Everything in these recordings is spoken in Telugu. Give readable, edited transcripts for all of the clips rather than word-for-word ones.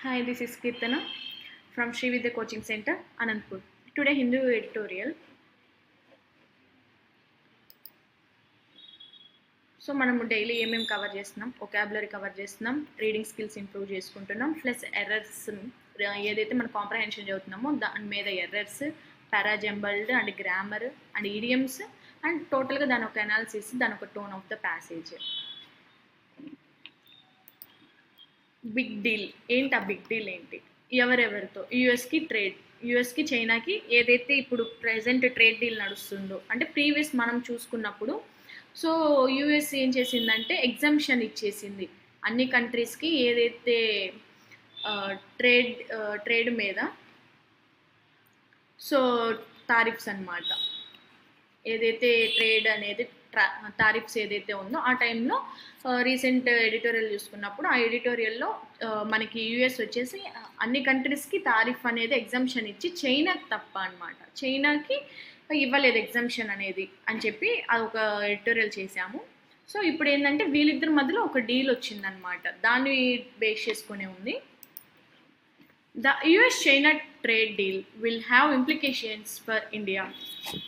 Hi, this is Kirtana from Sri Vidya Coaching Center, Anandpur. Today, Hindu editorial. So మనము డైలీ ఏమేమి కవర్ చేస్తున్నాం, ఒకాబులరీ కవర్ చేస్తున్నాం, రీడింగ్ స్కిల్స్ ఇంప్రూవ్ చేసుకుంటున్నాం, ప్లస్ ఎర్రర్స్ ఏదైతే మనం కాంప్రహెన్షన్ చదువుతున్నామో దాని మీద errors, parajumbled and grammar and idioms and టోటల్గా దాని ఒక అనాలిసిస్, దాని ఒక tone of the passage. Big deal ఏంటి? ఆ బిగ్ డీల్ ఏంటి? ఎవరెవరితో? యూఎస్కి చైనాకి ఏదైతే ఇప్పుడు ప్రెజెంట్ ట్రేడ్ డీల్ నడుస్తుందో, అంటే ప్రీవియస్ మనం చూసుకున్నప్పుడు సో యూఎస్ ఏం చేసిందంటే ఎగ్జంప్షన్ ఇచ్చేసింది అన్ని కంట్రీస్కి ఏదైతే ట్రేడ్ మీద సో టారిఫ్స్ అన్నమాట. ఏదైతే ట్రేడ్ అనేది టారిఫ్స్ ఏదైతే ఉందో ఆ టైంలో రీసెంట్ ఎడిటోరియల్ చూసుకున్నప్పుడు ఆ ఎడిటోరియల్లో మనకి యూఎస్ వచ్చేసి అన్ని కంట్రీస్కి టారిఫ్ అనేది ఎగ్జంప్షన్ ఇచ్చి చైనాకి తప్ప అనమాట, చైనాకి ఇవ్వలేదు ఎగ్జంప్షన్ అనేది అని చెప్పి అది ఒక ఎడిటోరియల్ చేశాము. సో ఇప్పుడు ఏంటంటే వీళ్ళిద్దరి మధ్యలో ఒక డీల్ వచ్చిందనమాట, దాన్ని బేస్ చేసుకునే ఉంది. The US-China trade deal will have implications for India.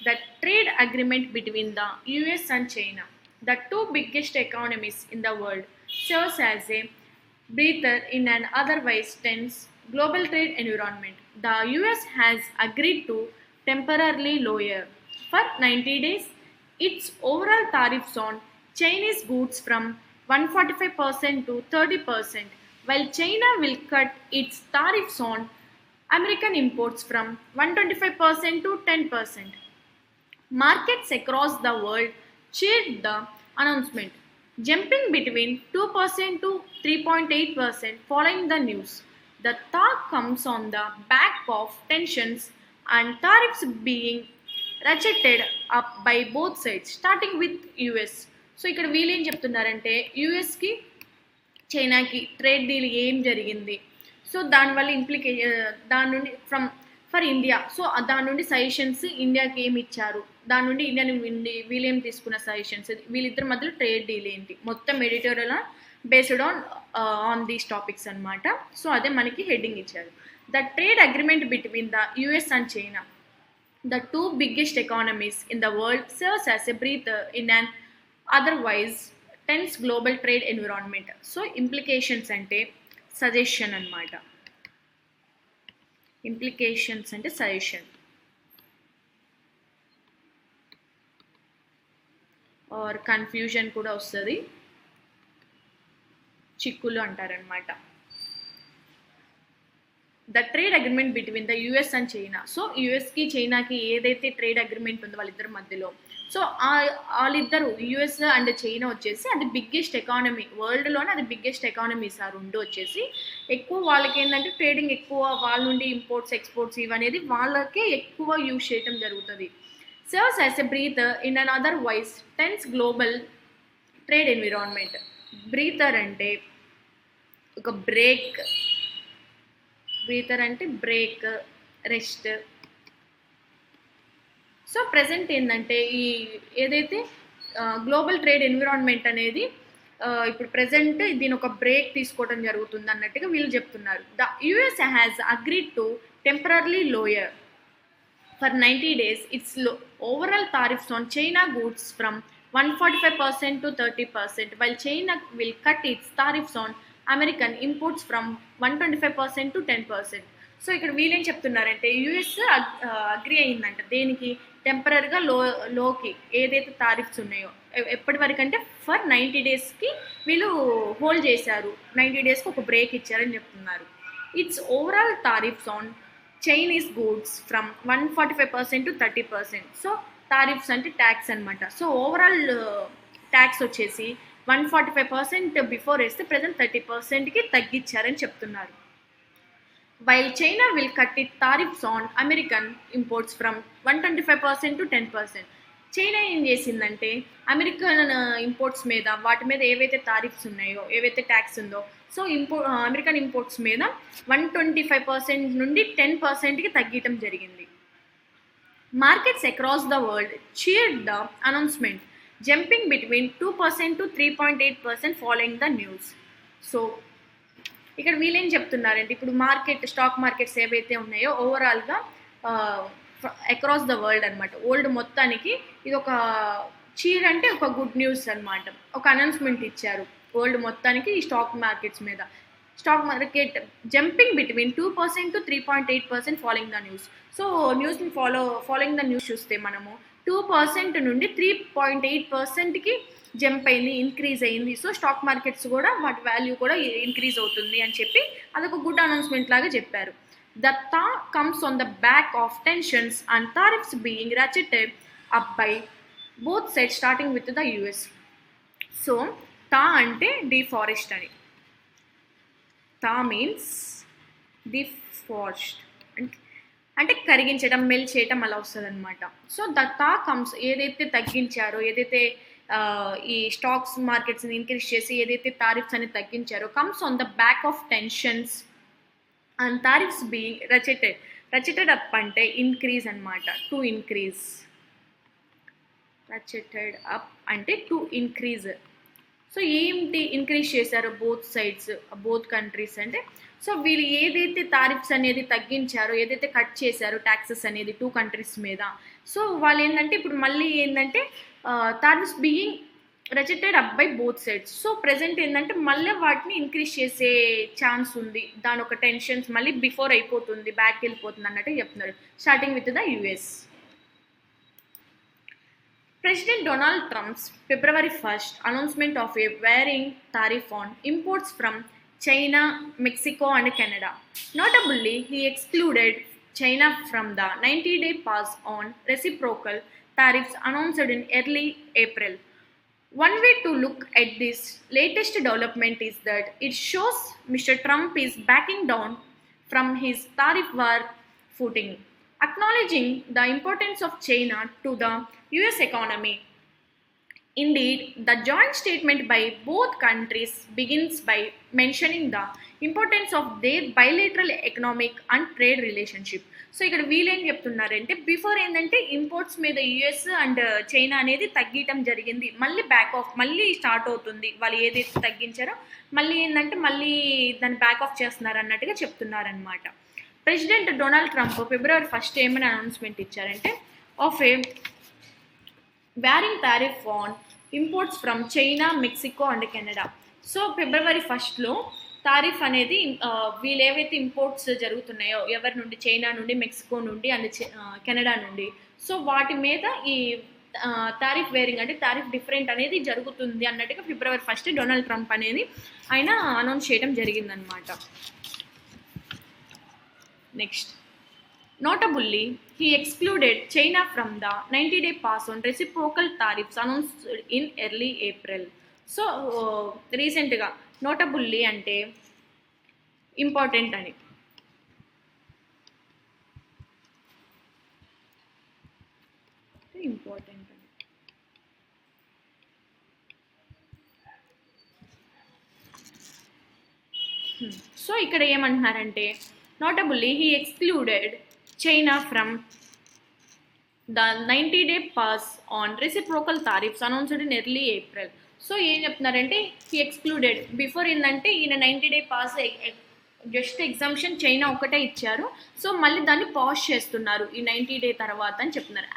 The trade agreement between the US and China, the two biggest economies in the world, serves as a breather in an otherwise tense global trade environment. The US has agreed to temporarily lower for 90 days its overall tariffs on Chinese goods from 145% to 30%. While China will cut its tariffs on American imports from 125% to 10%. Markets across the world cheered the announcement, jumping between 2% to 3.8% following the news. The talk comes on the back of tensions and tariffs being ratcheted up by both sides, starting with US. So ఇక్కడ వీళ్ళు ఏం చెప్తున్నారంటే యూఎస్కి చైనాకి ట్రేడ్ డీల్ ఏం జరిగింది, సో దానివల్ల దాని నుండి ఫర్ ఇండియా, సో దాని నుండి సజెషన్స్ ఇండియాకి ఏమి ఇచ్చారు, దాని నుండి ఇండియా నుండి వీళ్ళేం తీసుకున్న సజెషన్స్, వీళ్ళిద్దరి మధ్యలో ట్రేడ్ డీల్ ఏంటి, మొత్తం editorial based on these topics అనమాట. సో అదే మనకి హెడ్డింగ్ ఇచ్చారు. The trade agreement between the US and China, the two biggest economies in the world, serves as a breather in an otherwise tense global trade environment. So implications అంటే సజెషన్ అన్నమాట. ఇంప్లికేషన్స్ అంటే సజెషన్ ఆర్ కన్ఫ్యూజన్ కూడా వస్తుంది, చిక్కులు అంటారనమాట. The trade agreement between the US and China, so యూఎస్కి చైనాకి ఏదైతే ట్రేడ్ అగ్రిమెంట్ ఉందో వాళ్ళిద్దరి మధ్యలో, సో వాళ్ళిద్దరు యూఎస్ అండ్ చైనా వచ్చేసి అది బిగ్గెస్ట్ ఎకానమీ వరల్డ్లోనే, అది బిగ్గెస్ట్ ఎకానమీస్ ఆ రెండు వచ్చేసి ఎక్కువ వాళ్ళకి ఏంటంటే ట్రేడింగ్ ఎక్కువ, వాళ్ళ నుండి ఇంపోర్ట్స్ ఎక్స్పోర్ట్స్ ఇవనేది వాళ్ళకే ఎక్కువ యూజ్ చేయడం జరుగుతుంది. Serves as a breather in an otherwise tense global trade environment. Breather అంటే ఒక బ్రేక్, బ్రీతర్ అంటే బ్రేక్, రెస్ట్. సో ప్రజెంట్ ఏంటంటే ఈ ఏదైతే గ్లోబల్ ట్రేడ్ ఎన్విరాన్మెంట్ అనేది ఇప్పుడు ప్రజెంట్ దీని ఒక బ్రేక్ తీసుకోవడం జరుగుతుంది అన్నట్టుగా వీళ్ళు చెప్తున్నారు. The US has agreed to temporarily lower for 90 days it's overall tariffs on China goods from 145% to 30%, while China will cut its tariffs on American imports from 125% to 10%. So ఇక్కడ వీళ్ళేం చెప్తున్నారంటే యూఎస్ అగ్రి అయిందంట దేనికి, టెంపరీగా లోకి ఏదైతే టారిఫ్స్ ఉన్నాయో ఎప్పటి వరకు అంటే ఫర్ 90 daysకి వీళ్ళు హోల్డ్ చేశారు, 90 daysకి ఒక బ్రేక్ ఇచ్చారని చెప్తున్నారు. It's overall tariffs on Chinese goods from 145% to 30%. So tariffs అంటే ట్యాక్స్ అనమాట. సో ఓవరాల్ ట్యాక్స్ వచ్చేసి 145% బిఫోర్ వేస్తే ప్రజెంట్ 30%కి తగ్గించారని చెప్తున్నారు. While China will cut its tariffs on American imports from 125% to 10%. China ఏం చేసిందంటే అమెరికన్ ఇంపోర్ట్స్ మీద, వాటి మీద ఏవైతే టారిఫ్స్ ఉన్నాయో, ఏవైతే ట్యాక్స్ ఉందో, సో అమెరికన్ ఇంపోర్ట్స్ మీద 125% నుండి 10%కి తగ్గటం జరిగింది. Markets across the world cheered the announcement, jumping between 2% to 3.8% following the news. So ఇక్కడ వీళ్ళేం చెప్తున్నారంటే ఇప్పుడు స్టాక్ మార్కెట్స్ ఏవైతే ఉన్నాయో ఓవరాల్గా అక్రాస్ ద వరల్డ్ అనమాట, వరల్డ్ మొత్తానికి ఇది ఒక అంటే ఒక గుడ్ న్యూస్ అనమాట. ఒక అనౌన్స్మెంట్ ఇచ్చారు వరల్డ్ మొత్తానికి ఈ స్టాక్ మార్కెట్స్ మీద. Stock market jumping between 2% to 3.8% following the news. So న్యూస్ని ఫాలోయింగ్ ద న్యూస్ చూస్తే మనము 2% నుండి 3.8%కి జంప్ అయింది, ఇంక్రీజ్ అయింది. సో స్టాక్ మార్కెట్స్ కూడా వాటి వాల్యూ కూడా ఇంక్రీజ్ అవుతుంది అని చెప్పి అదొక గుడ్ అనౌన్స్మెంట్ లాగా చెప్పారు. The thaw comes on the back of tensions and tariffs being ratcheted up by both sides starting with the US. So thaw అంటే deforest అని. thaw means deforest అంటే కరిగించడం, మెల్ట్ చేయడం అలా వస్తుంది అనమాట. సో ద థా కమ్స్ ఏదైతే తగ్గించారో, ఏదైతే ఈ స్టాక్స్ మార్కెట్స్ని ఇంక్రీజ్ చేసి ఏదైతే టారిఫ్స్ అని తగ్గించారో, comes on the back of tensions and tariffs being ratcheted up అంటే ఇంక్రీజ్ అనమాట, టు ఇంక్రీజ్. రచెటెడ్ అప్ అంటే టు ఇంక్రీజ్. సో ఏంటి ఇంక్రీజ్ చేశారు బోత్ సైడ్స్, బోత్ కంట్రీస్ అంటే, సో వీళ్ళు ఏదైతే టారిఫ్స్ అనేది తగ్గించారో, ఏదైతే కట్ చేశారో ట్యాక్సెస్ అనేది 2 కంట్రీస్ మీద, సో వాళ్ళు ఏంటంటే ఇప్పుడు మళ్ళీ ఏంటంటే tariffs being ratcheted up by both sides. So present ఏంటంటే మళ్ళీ వాటిని ఇంక్రీజ్ చేసే ఛాన్స్ ఉంది, దాని ఒక టెన్షన్స్ మళ్ళీ బిఫోర్ అయిపోతుంది, బ్యాక్ వెళ్ళిపోతుంది అన్నట్టు చెప్తున్నారు. Starting with the US. President Donald Trump's February 1st announcement of a varying tariff on imports from China, Mexico and Canada. Notably, he excluded China from the 90-day pause on reciprocal tariffs announced in early April. One way to look at this latest development is that it shows Mr. Trump is backing down from his tariff war footing, acknowledging the importance of China to the US economy. Indeed, the joint statement by both countries begins by mentioning the importance of their bilateral economic and trade relationship. So ఇక్కడ వీళ్ళేం చెప్తున్నారంటే బిఫోర్ ఏంటంటే ఇంపోర్ట్స్ మీద యుఎస్ అండ్ చైనా అనేది తగ్గటం జరిగింది, మళ్ళీ స్టార్ట్ అవుతుంది. వాళ్ళు ఏదైతే తగ్గించారో మళ్ళీ ఏంటంటే మళ్ళీ దాన్ని బ్యాక్ ఆఫ్ చేస్తున్నారు అన్నట్టుగా చెప్తున్నారనమాట. President Donald Trump February 1st ఏమైనా అనౌన్స్మెంట్ ఇచ్చారంటే of A varying tariff on imports from China, Mexico and Canada. So February 1st tariff అనేది వీళ్ళు ఏవైతే ఇంపోర్ట్స్ జరుగుతున్నాయో ఎవరి నుండి, చైనా నుండి, మెక్సికో నుండి అండ్ కెనడా నుండి, సో వాటి మీద ఈ టారిఫ్ వేరింగ్ అంటే టారిఫ్ డిఫరెంట్ అనేది జరుగుతుంది అన్నట్టుగా February 1st డొనాల్డ్ ట్రంప్ అనేది ఆయన అనౌన్స్ చేయడం జరిగిందనమాట. Next, notably, he excluded China from the 90-day pause on reciprocal tariffs announced in early April. So రీసెంట్గా నోటబుల్లీ అంటే ఇంపార్టెంట్ అని, సో ఇక్కడ ఏమంటున్నారంటే notably he excluded China from the 90-day pause on reciprocal tariffs announced in early April. So ఏం చెప్తున్నారంటే he excluded, బిఫోర్ ఏంటంటే ఈయన 90-day pass just exemption China ఒకటే ఇచ్చారు, సో మళ్ళీ దాన్ని పాజ్ చేస్తున్నారు ఈ 90-day తర్వాత అని చెప్తున్నారు.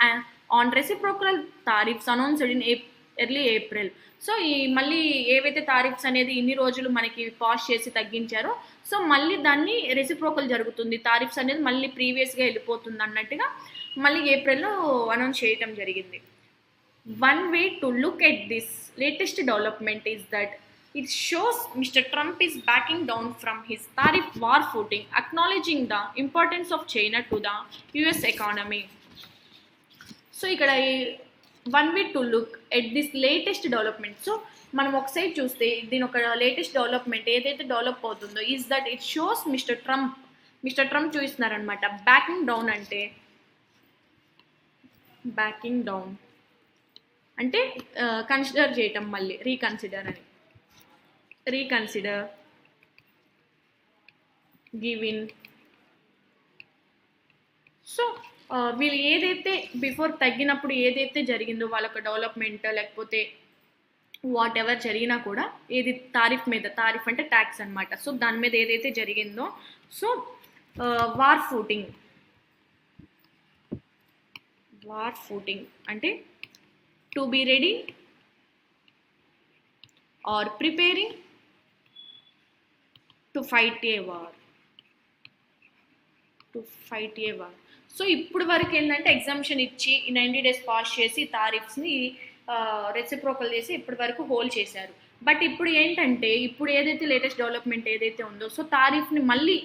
On reciprocal tariffs announced in early April. So ఈ మళ్ళీ ఏవైతే టారిఫ్స్ అనేది ఇన్ని రోజులు మనకి పాజ్ చేసి తగ్గించారో, సో మళ్ళీ దాన్ని రెసిప్రోకల్ జరుగుతుంది, టారిఫ్స్ అనేది మళ్ళీ ప్రీవియస్గా వెళ్ళిపోతుంది అన్నట్టుగా మళ్ళీ ఏప్రిల్లో అనౌన్స్ చేయడం జరిగింది. One way to look at this latest development is that it shows Mr. Trump is backing down from his tariff war footing, acknowledging the importance of China to the US economy. So ఇక్కడ one way to look at this latest development. So మనం ఒక సైడ్ చూస్తే దీని ఒక లేటెస్ట్ డెవలప్మెంట్ ఏదైతే డెవలప్ అవుతుందో is that it shows Mister Trump చూపిస్తున్నారనమాట. బ్యాకింగ్ డౌన్ అంటే కన్సిడర్ చేయటం, మళ్ళీ రీకన్సిడర్ గివిన్. సో వీళ్ళు ఏదైతే బిఫోర్ తగ్గినప్పుడు ఏదైతే జరిగిందో వాళ్ళొక డెవలప్మెంట్ లేకపోతే వాట్ ఎవర్ జరిగినా కూడా ఏది తారిఫ్ మీద, తారిఫ్ అంటే ట్యాక్స్ అనమాట. సో దాని మీద ఏదైతే జరిగిందో, సో వార్ ఫూటింగ్ అంటే to be ready or preparing to fight a war. So ఇప్పుడు వరకు ఏంటంటే ఎగ్జామ్షన్ ఇచ్చి 90 days పాస్ చేసి తారిఫ్స్ని రెసిప్రోకల్ చేసి ఇప్పటి వరకు హోల్డ్ చేశారు. బట్ ఇప్పుడు ఏంటంటే, ఇప్పుడు ఏదైతే లేటెస్ట్ డెవలప్మెంట్ ఏదైతే ఉందో, సో తారిఫ్ని మళ్ళీ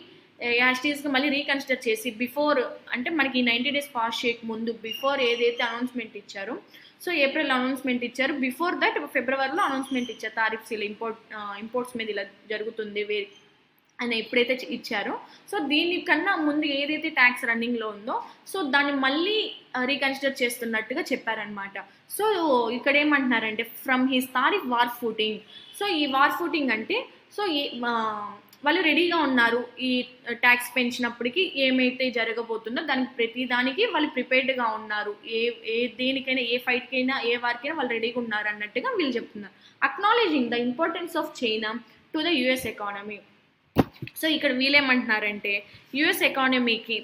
యాస్టీస్గా మళ్ళీ రీకన్సిడర్ చేసి బిఫోర్ అంటే మనకి 90 days పాస్ చేయక ముందు బిఫోర్ ఏదైతే అనౌన్స్మెంట్ ఇచ్చారో, సో ఏప్రిల్ అనౌన్స్మెంట్ ఇచ్చారు, బిఫోర్ దట్ ఫిబ్రవరిలో అనౌన్స్మెంట్ ఇచ్చారు తారిఫ్స్ ఇలా ఇంపోర్ట్స్ మీద ఇలా జరుగుతుంది అని ఎప్పుడైతే ఇచ్చారో, సో దీనికన్నా ముందు ఏదైతే ట్యాక్స్ రన్నింగ్లో ఉందో, సో దాన్ని మళ్ళీ రీకన్సిడర్ చేస్తున్నట్టుగా చెప్పారనమాట. సో ఇక్కడ ఏమంటున్నారంటే from his tariff war footing. So ఈ వార్ ఫూటింగ్ అంటే సో వాళ్ళు రెడీగా ఉన్నారు ఈ ట్యాక్స్ పెంచినప్పటికీ ఏమైతే జరగబోతుందో దానికి ప్రతిదానికి వాళ్ళు ప్రిపేర్డ్గా ఉన్నారు. దేనికైనా, ఏ ఫైట్కైనా, ఏ వార్కైనా వాళ్ళు రెడీగా ఉన్నారు అన్నట్టుగా వీళ్ళు చెప్తున్నారు. Acknowledging the importance of China to the US economy. So ఇక్కడ వీళ్ళేమంటున్నారంటే యుఎస్ ఎకానమీకి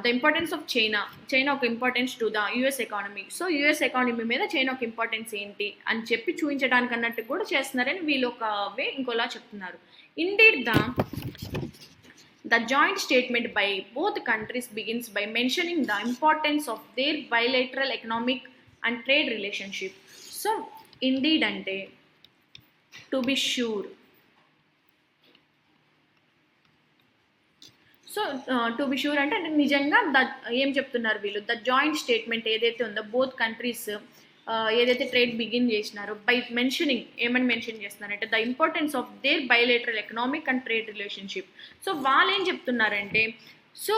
ద ఇంపార్టెన్స్ ఆఫ్ చైనా ఒక importance to the US economy. So US economy మీద చైనా ఒక ఇంపార్టెన్స్ ఏంటి అని చెప్పి చూపించడానికి అన్నట్టు కూడా చేస్తున్నారని వీళ్ళు ఒక ఇంకోలా చెప్తున్నారు. Indeed the joint statement by both countries begins by mentioning the importance of their bilateral economic and trade relationship. So indeed అంటే to be sure. So to be sure అంటే నిజంగా ఏం చెప్తున్నారు వీళ్ళు, ద జాయింట్ స్టేట్మెంట్ ఏదైతే ఉందో బోత్ కంట్రీస్ ఏదైతే ట్రేడ్ బిగిన్ చేసినారో బై మెన్షనింగ్, ఏమని మెన్షన్ చేస్తున్నారంటే the importance of their bilateral economic and trade relationship. So వాళ్ళు ఏం చెప్తున్నారంటే, సో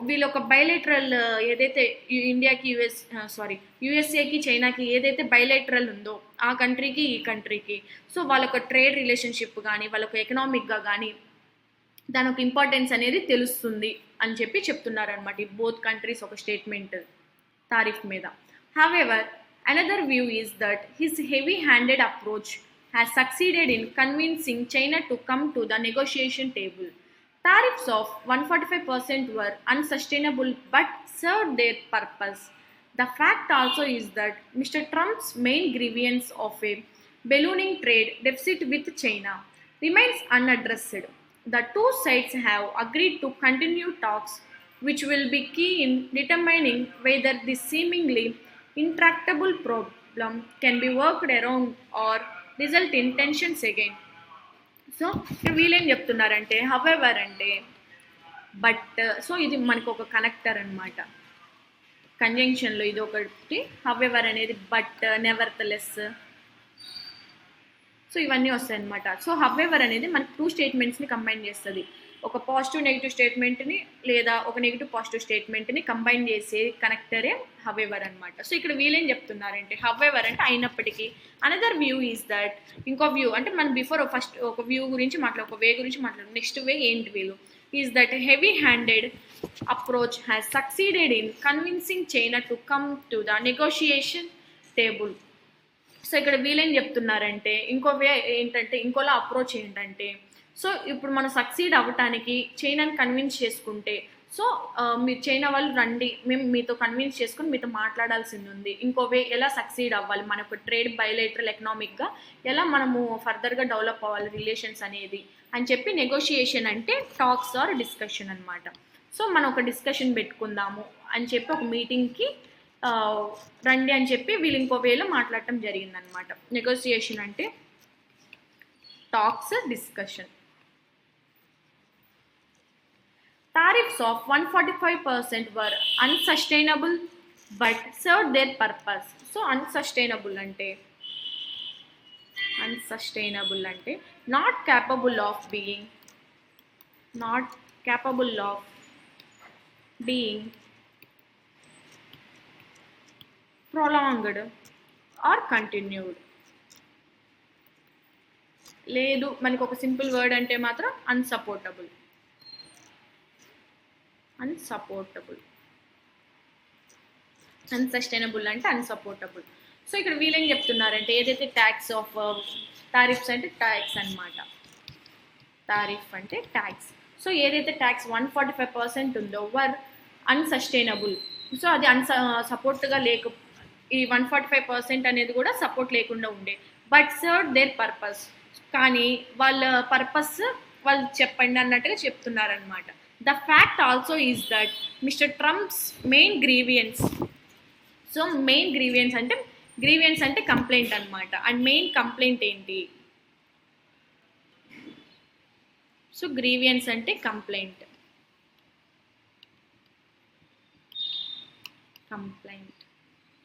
వీళ్ళు ఒక బైలేటరల్ ఏదైతే ఇండియాకి యుఎస్ఏకి చైనాకి ఏదైతే బైలేటరల్ ఉందో ఆ కంట్రీకి ఈ కంట్రీకి, సో వాళ్ళొక ట్రేడ్ రిలేషన్షిప్ కానీ వాళ్ళొక ఎకనామిక్గా కానీ దాని ఒక ఇంపార్టెన్స్ అనేది తెలుస్తుంది అని చెప్పి చెప్తున్నారనమాట ఈ బోత్ కంట్రీస్ ఒక స్టేట్మెంట్ తారిఫ్ మీద. However another view is that his heavy handed approach has succeeded in convincing China to come to the negotiation table. Tariffs of 145% were unsustainable but served their purpose. The fact also is that Mr. Trump's main grievance of a ballooning trade deficit with China remains unaddressed. The two sides have agreed to continue talks, which will be key in determining whether this seemingly intractable problem can be worked around or result in tensions again. So వీళ్ళేం చెప్తున్నారంటే హవెవర్ అంటే బట్, సో ఇది మనకు ఒక కనెక్టర్ అనమాట కంజంక్షన్లో, ఇది ఒకటి. హవెవర్ అనేది బట్, నెవర్తలెస్, సో ఇవన్నీ వస్తాయి అనమాట. సో హవెవర్ అనేది మనకు టూ స్టేట్మెంట్స్ని కంబైన్ చేస్తుంది. ఒక పాజిటివ్ నెగిటివ్ స్టేట్మెంట్ని లేదా ఒక నెగిటివ్ పాజిటివ్ స్టేట్మెంట్ని కంబైన్ చేసే కనెక్టరే హవెవర్ అనమాట. సో ఇక్కడ వీళ్ళేం చెప్తున్నారంటే హవెవర్ అంటే అయినప్పటికీ, అనదర్ వ్యూ ఈజ్ దట్, ఇంకో వ్యూ అంటే మనం బిఫోర్ ఫస్ట్ ఒక వ్యూ గురించి ఒక వే గురించి మాట్లాడు, నెక్స్ట్ వే ఏంటి వీళ్ళు is that heavy handed approach has succeeded in convincing China to come to the negotiation table. So ఇక్కడ వీళ్ళేం చెప్తున్నారంటే ఇంకో వే ఏంటంటే, ఇంకోలా అప్రోచ్ ఏంటంటే, సో ఇప్పుడు మనం సక్సీడ్ అవ్వటానికి చైనాని కన్విన్స్ చేసుకుంటే, సో మీరు చైనా వాళ్ళు రండి, మేము మీతో కన్విన్స్ చేసుకుని మీతో మాట్లాడాల్సింది ఉంది. ఇంకో వే ఎలా సక్సీడ్ అవ్వాలి, మనకు ట్రేడ్ బైలేటరల్ ఎకనామిక్గా ఎలా మనము ఫర్దర్గా డెవలప్ అవ్వాలి రిలేషన్స్ అనేది అని చెప్పి నెగోషియేషన్ అంటే టాక్స్ ఆర్ డిస్కషన్ అనమాట. సో మనం ఒక డిస్కషన్ పెట్టుకుందాము అని చెప్పి ఒక మీటింగ్కి రండి అని చెప్పి వీళ్ళు ఇంకో వేలో మాట్లాడటం జరిగిందనమాట. నెగోషియేషన్ అంటే talks, discussion. Tariffs of 145% were unsustainable but served their purpose. So unsustainable ante not capable of being prolonged or continued. లేదు మనకు ఒక సింపుల్ వర్డ్ అంటే మాత్రం అన్సపోర్టబుల్. అన్సస్టైనబుల్ అంటే అన్సపోర్టబుల్. సో ఇక్కడ వీళ్ళేం చెప్తున్నారంటే ఏదైతే ట్యాక్స్ ఆఫ్ టారిఫ్స్ అంటే ట్యాక్స్ అనమాట. టారిఫ్ అంటే ట్యాక్స్. సో ఏదైతే ట్యాక్స్ 145% ఉందో వర్ అన్సస్టైనబుల్. సో అది సపోర్ట్గా ఈ 145% అనేది కూడా సపోర్ట్ లేకుండా ఉండే. But serve their purpose. కానీ వాళ్ళ పర్పస్ వాళ్ళు చెప్పండి అన్నట్టుగా చెప్తున్నారనమాట. The fact also is that mister Trump's main grievance. So main grievance అంటే కంప్లైంట్ అనమాట. అండ్ మెయిన్ కంప్లైంట్ ఏంటి? సో గ్రీవియన్స్ అంటే కంప్లైంట్.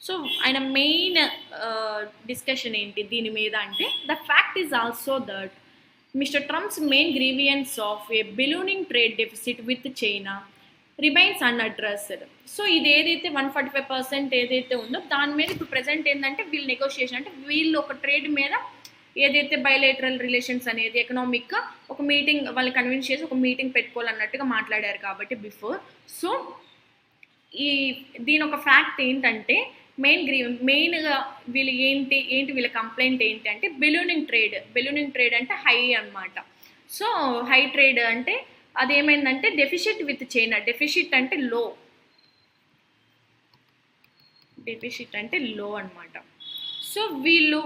సో ఆయన మెయిన్ డిస్కషన్ ఏంటి దీని మీద అంటే the fact is also that mister Trump's main grievance of A ballooning trade deficit with China remains unaddressed. So ఇది ఏదైతే 145% ఏదైతే ఉందో దాని మీద ఇప్పుడు ప్రజెంట్ ఏంటంటే వీళ్ళు నెగోషియేషన్ అంటే వీళ్ళు ఒక ట్రేడ్ మీద ఏదైతే బయలేటరల్ రిలేషన్స్ అనేది ఎకనామిక్గా ఒక మీటింగ్ వాళ్ళు కన్విన్స్ చేసి ఒక మీటింగ్ పెట్టుకోవాలన్నట్టుగా మాట్లాడారు కాబట్టి బిఫోర్. సో దీని ఒక ఫ్యాక్ట్ ఏంటంటే మెయిన్గా వీళ్ళు ఏంటి వీళ్ళ కంప్లైంట్ ఏంటి అంటే బెలూనింగ్ ట్రేడ్ అంటే హై అనమాట. సో హై ట్రేడ్ అంటే అదేమైందంటే డెఫిసిట్ విత్ చైనా. డెఫిసిట్ అంటే లో అనమాట. సో వీళ్ళు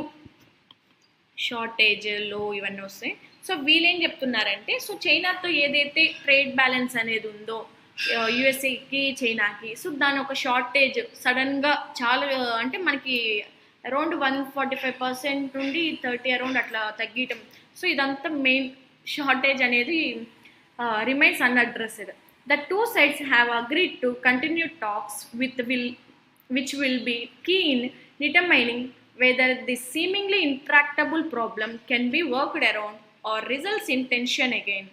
షార్టేజ్ లో ఇవన్నీ వస్తాయి. సో వీళ్ళేం చెప్తున్నారంటే సో చైనాతో ఏదైతే ట్రేడ్ బ్యాలెన్స్ అనేది ఉందో యుఎస్ఏకి చైనాకి, సో దాని ఒక షార్టేజ్ సడన్గా చాలా అంటే మనకి అరౌండ్ 145% నుండి 30 అరౌండ్ అట్లా తగ్గటం. సో ఇదంతా మెయిన్ షార్టేజ్ అనేది remains unaddressed. The two sides have agreed to continue talks which will be key in determining whether this seemingly intractable problem can be worked around or results in tension again.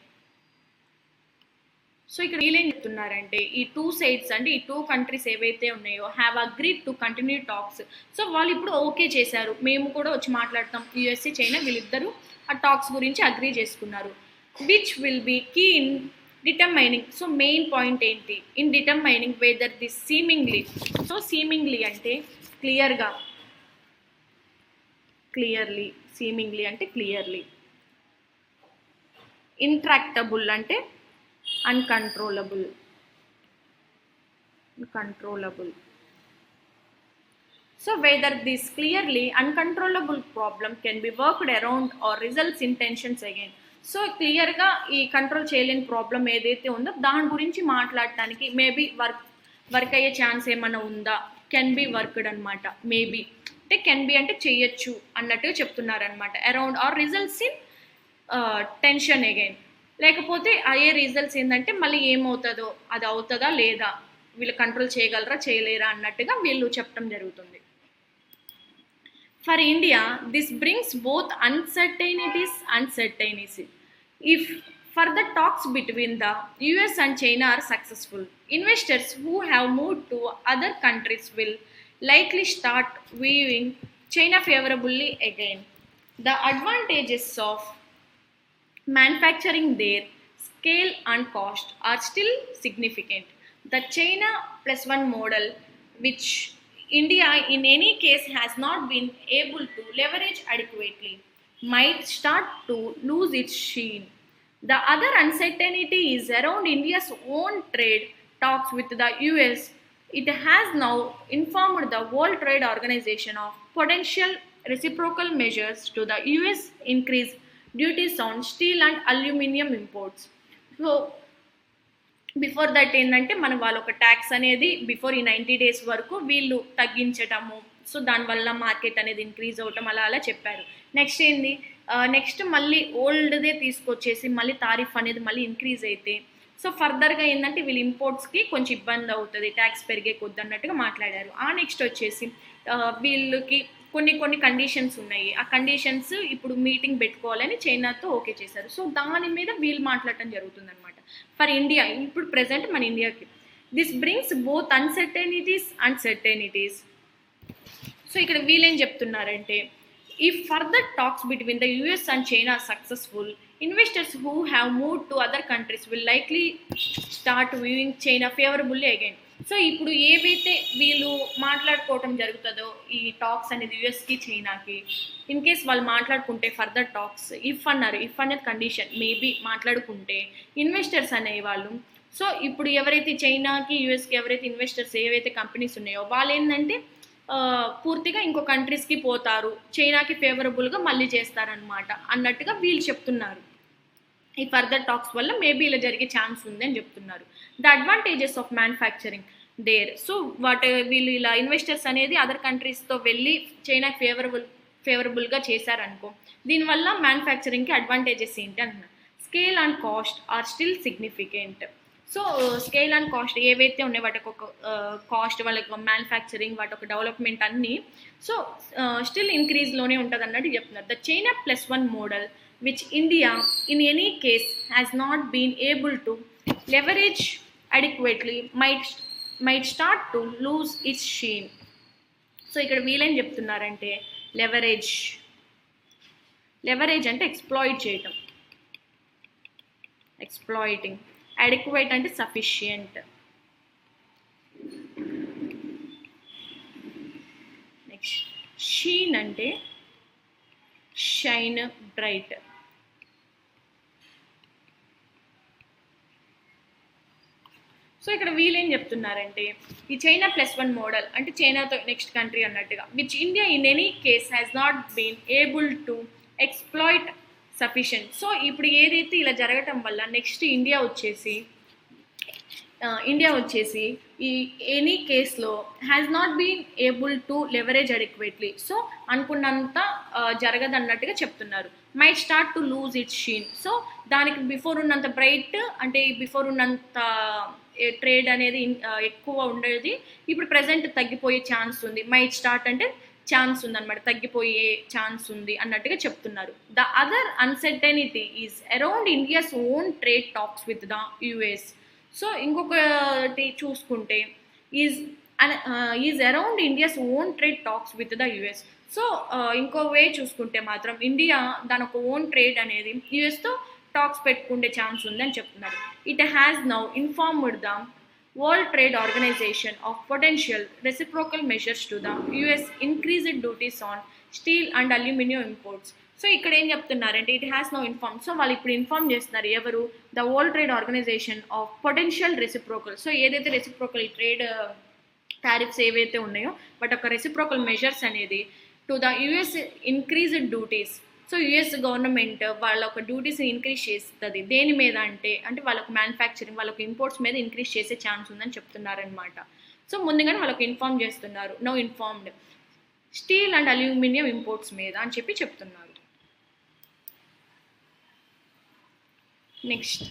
So ఇక్కడ వీళ్ళేం చెప్తున్నారంటే ఈ టూ సైడ్స్ అంటే ఈ టూ కంట్రీస్ ఏవైతే ఉన్నాయో have agreed to continue talks. So వాళ్ళు ఇప్పుడు ఓకే చేశారు, మేము కూడా వచ్చి మాట్లాడతాం. యుఎస్ఏ చైనా వీళ్ళిద్దరూ ఆ టాక్స్ గురించి అగ్రీ చేసుకున్నారు. Which will be key in determining. So main point ఏంటి? In determining whether this seemingly. So seemingly అంటే క్లియర్లీ సీమింగ్లీ అంటే క్లియర్లీ. ఇంట్రాక్టబుల్ అంటే uncontrollable. So whether this clearly uncontrollable problem can be worked around or results in tensions again. So క్లియర్గా ఈ కంట్రోల్ చేయలేని ప్రాబ్లం ఏదైతే ఉందో దాని గురించి మాట్లాడటానికి మేబీ వర్క్ అయ్యే ఛాన్స్ ఏమైనా ఉందా? కెన్ బి వర్క్డ్ అనమాట. మేబీ అంటే కెన్ బి అంటే చేయొచ్చు అన్నట్టుగా చెప్తున్నారనమాట. Around or results in tension again. లేకపోతే అయ్యే రిజల్ట్స్ ఏంటంటే మళ్ళీ ఏమవుతుందో అది అవుతుందా లేదా, వీళ్ళు కంట్రోల్ చేయగలరా చేయలేరా అన్నట్టుగా వీళ్ళు చెప్పడం జరుగుతుంది. For India, this brings both uncertainties. If further talks between the US and China are successful, investors who have moved to other countries will likely start viewing China favorably again. The advantages of manufacturing their scale and cost are still significant. The China plus one model, which India in any case has not been able to leverage adequately, might start to lose its sheen. The other uncertainty is around India's own trade talks with the US. It has now informed the World Trade Organization of potential reciprocal measures to the US increase duties on steel and aluminium imports. So before that ఏంటంటే వాళ్ళు ఒక ట్యాక్స్ అనేది బిఫోర్ ఈ 90 days వరకు వీళ్ళు తగ్గించటము. సో దానివల్ల మార్కెట్ అనేది ఇంక్రీజ్ అవ్వటం అలా చెప్పారు. నెక్స్ట్ ఏంది? నెక్స్ట్ మళ్ళీ ఓల్డ్దే తీసుకొచ్చేసి మళ్ళీ తారీఫ్ అనేది మళ్ళీ ఇంక్రీజ్ అయితే సో ఫర్దర్గా ఏంటంటే వీళ్ళు ఇంపోర్ట్స్కి కొంచెం ఇబ్బంది అవుతుంది, ట్యాక్స్ పెరిగే కొద్ది అన్నట్టుగా మాట్లాడారు. నెక్స్ట్ వచ్చేసి వీళ్ళకి కొన్ని కండిషన్స్ ఉన్నాయి. ఆ కండిషన్స్ ఇప్పుడు మీటింగ్ పెట్టుకోవాలని చైనాతో ఓకే చేశారు. సో దాని మీద వీళ్ళు మాట్లాడటం జరుగుతుంది అనమాట. ఫర్ ఇండియా ఇప్పుడు ప్రెసెంట్ మన ఇండియాకి దిస్ బ్రింగ్స్ బోత్ అన్సర్టైనిటీస్. సో ఇక్కడ వీళ్ళేం చెప్తున్నారంటే if further talks between the US and China are successful, investors who have moved to other countries will likely start viewing China favorably again. So ఇప్పుడు ఏవైతే వీళ్ళు మాట్లాడుకోవటం జరుగుతుందో ఈ టాక్స్ అనేది యుఎస్కి చైనాకి, ఇన్ కేస్ వాళ్ళు మాట్లాడుకుంటే ఫర్దర్ టాక్స్ ఇఫ్ అనేది కండిషన్ మేబీ మాట్లాడుకుంటే ఇన్వెస్టర్స్ అనేవాళ్ళు, సో ఇప్పుడు ఎవరైతే చైనాకి యుఎస్కి ఎవరైతే ఇన్వెస్టర్స్ ఏవైతే కంపెనీస్ ఉన్నాయో వాళ్ళు ఏంటంటే పూర్తిగా ఇంకో కంట్రీస్కి పోతారు, చైనాకి ఫేవరబుల్గా మళ్ళీ చేస్తారనమాట అన్నట్టుగా వీళ్ళు చెప్తున్నారు. ఈ ఫర్దర్ టాక్స్ వల్ల మేబీ ఇలా జరిగే ఛాన్స్ ఉంది అని చెప్తున్నారు. The advantages of manufacturing there, so వీళ్ళు ఇలా ఇన్వెస్టర్స్ అనేది అదర్ కంట్రీస్తో వెళ్ళి చైనాకి ఫేవరబుల్గా చేశారనుకో, దీనివల్ల మ్యానుఫ్యాక్చరింగ్కి అడ్వాంటేజెస్ ఏంటి అంటున్నారు. Scale and cost are still significant. So scale and cost ఏవైతే ఉన్నాయో వాటికి ఒక కాస్ట్, వాళ్ళకి మ్యానుఫ్యాక్చరింగ్, వాటి ఒక డెవలప్మెంట్ అన్నీ సో స్టిల్ ఇంక్రీజ్లోనే ఉంటుంది అన్నట్టు చెప్తున్నారు. The China +1 model which India in any case has not been able to leverage adequately might start to lose its sheen. So ఇక్కడ వీళ్ళేం చెప్తున్నారంటే లెవరేజ్ అంటే ఎక్స్ప్లాయిట్ చేయటం, ఎక్స్ప్లాయిటింగ్. అడిక్వేట్ అంటే సఫిషియంట్. నెక్స్ట్ షీన్ అంటే షైన్, బ్రైట్. సో ఇక్కడ వీళ్ళేం చెప్తున్నారంటే ఈ చైనా +1 మోడల్ అంటే చైనాతో నెక్స్ట్ కంట్రీ అన్నట్టుగా, which India in any case has not been able to exploit sufficient. So ఇప్పుడు ఏదైతే ఇలా జరగటం వల్ల నెక్స్ట్ ఇండియా వచ్చేసి ఈ ఎనీ కేస్లో has not been able to leverage adequately, so అనుకున్నంత జరగదన్నట్టుగా చెప్తున్నారు. Might start to lose it's Shein. So దానికి బిఫోర్ ఉన్నంత బ్రైట్ అంటే బిఫోర్ ఉన్నంత ట్రేడ్ అనేది ఎక్కువ ఉండేది, ఇప్పుడు ప్రజెంట్ తగ్గిపోయే ఛాన్స్ ఉంది. మైట్ స్టార్ట్ అంటే ఛాన్స్ ఉందన్నమాట, తగ్గిపోయే ఛాన్స్ ఉంది అన్నట్టుగా చెప్తున్నారు. The other uncertainty is around India's own trade talks with the US. So ఇంకొకటి చూసుకుంటే is around India's own trade talks with the US. So ఇంకో వే చూసుకుంటే మాత్రం ఇండియా దాని ఒక ఓన్ ట్రేడ్ అనేది యుఎస్తో టాక్స్ పెట్టుకుంటే ఛాన్స్ ఉందని చెప్తున్నారు. It has now informed the World Trade Organization of potential reciprocal measures to the US increased duties on steel and aluminium imports. So ఇక్కడ ఏం చెప్తున్నారంటే it has no inform. So వాళ్ళు ఇప్పుడు ఇన్ఫార్మ్ చేస్తున్నారు ఎవరు, the World Trade Organization of potential reciprocal. So ఏదైతే రెసిప్రోకల్ ట్రేడ్ టారిఫ్స్ ఏవైతే ఉన్నాయో వాటి ఒక రెసిప్రోకల్ మెజర్స్ అనేది to the US increased duties. So US government వాళ్ళ ఒక డ్యూటీస్ని ఇంక్రీజ్ చేస్తుంది దేని మీద అంటే వాళ్ళకు మ్యానుఫ్యాక్చరింగ్, వాళ్ళకు ఇంపోర్ట్స్ మీద ఇంక్రీజ్ చేసే ఛాన్స్ ఉందని చెప్తున్నారనమాట. సో ముందుగానే వాళ్ళకు ఇన్ఫార్మ్ చేస్తున్నారు, no informed steel and aluminium imports మీద అని చెప్తున్నారు. Next,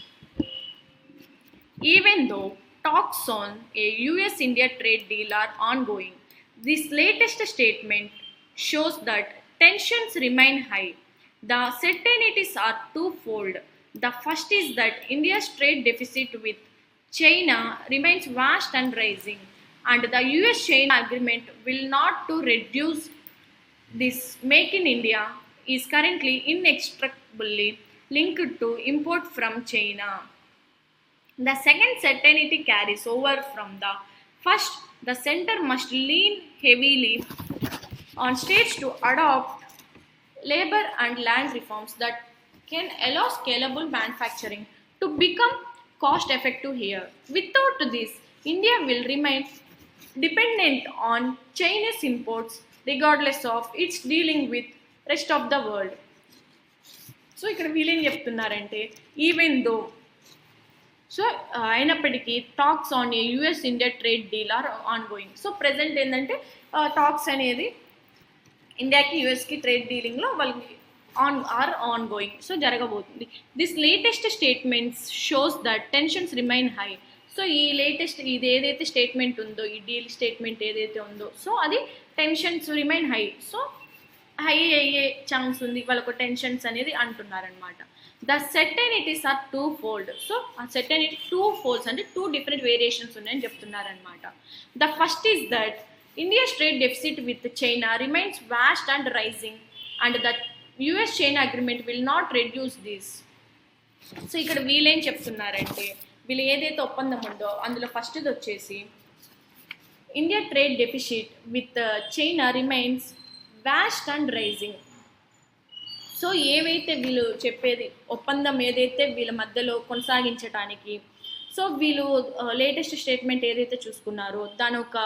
even though talks on a US-India trade deal are ongoing, this latest statement shows that tensions remain high. The certainties are twofold. The first is that India's trade deficit with China remains vast and rising, and the US-China agreement will not to reduce this. Make in India is currently inextricably linked to import from China. The second certainty carries over from the first. The center must lean heavily on states to adopt labor and land reforms that can allow scalable manufacturing to become cost effective here. Without this, India will remain dependent on Chinese imports regardless of its dealing with rest of the world. So ఇక్కడ వీళ్ళేం చెప్తున్నారంటే ఈవెన్ దో సో అయినప్పటికీ talks on a US India trade deal are on going. So present ఏంటంటే టాక్స్ అనేది ఇండియాకి యుఎస్కి ట్రేడ్ డీలింగ్లో వాళ్ళకి ఆన్ గోయింగ్, సో జరగబోతుంది. This latest statements shows that tensions remain high. So ఈ లేటెస్ట్ ఇది ఏదైతే స్టేట్మెంట్ ఉందో, ఈ డీల్ స్టేట్మెంట్ ఏదైతే ఉందో, సో అది tensions remain high, so high అయ్యే ఛాన్స్ ఉంది, వాళ్ళకు టెన్షన్స్ అనేది అంటున్నారనమాట. The certainties are two fold. So ఆ సెర్టైనిటీ 2 folds అంటే 2 different వేరియేషన్స్ ఉన్నాయని చెప్తున్నారనమాట. The first is that India's trade deficit with China remains vast and rising and that US China agreement will not reduce this. So ఇక్కడ వీళ్ళేం చెప్తున్నారంటే వీళ్ళు ఏదైతే ఒప్పందం ఉందో అందులో ఫస్ట్ది వచ్చేసి India trade deficit with China remains vast and rising. So ఏవైతే వీళ్ళు చెప్పేది ఒప్పందం ఏదైతే వీళ్ళ మధ్యలో కొనసాగించడానికి, సో వీళ్ళు లేటెస్ట్ స్టేట్మెంట్ ఏదైతే చూసుకున్నారో దాని ఒక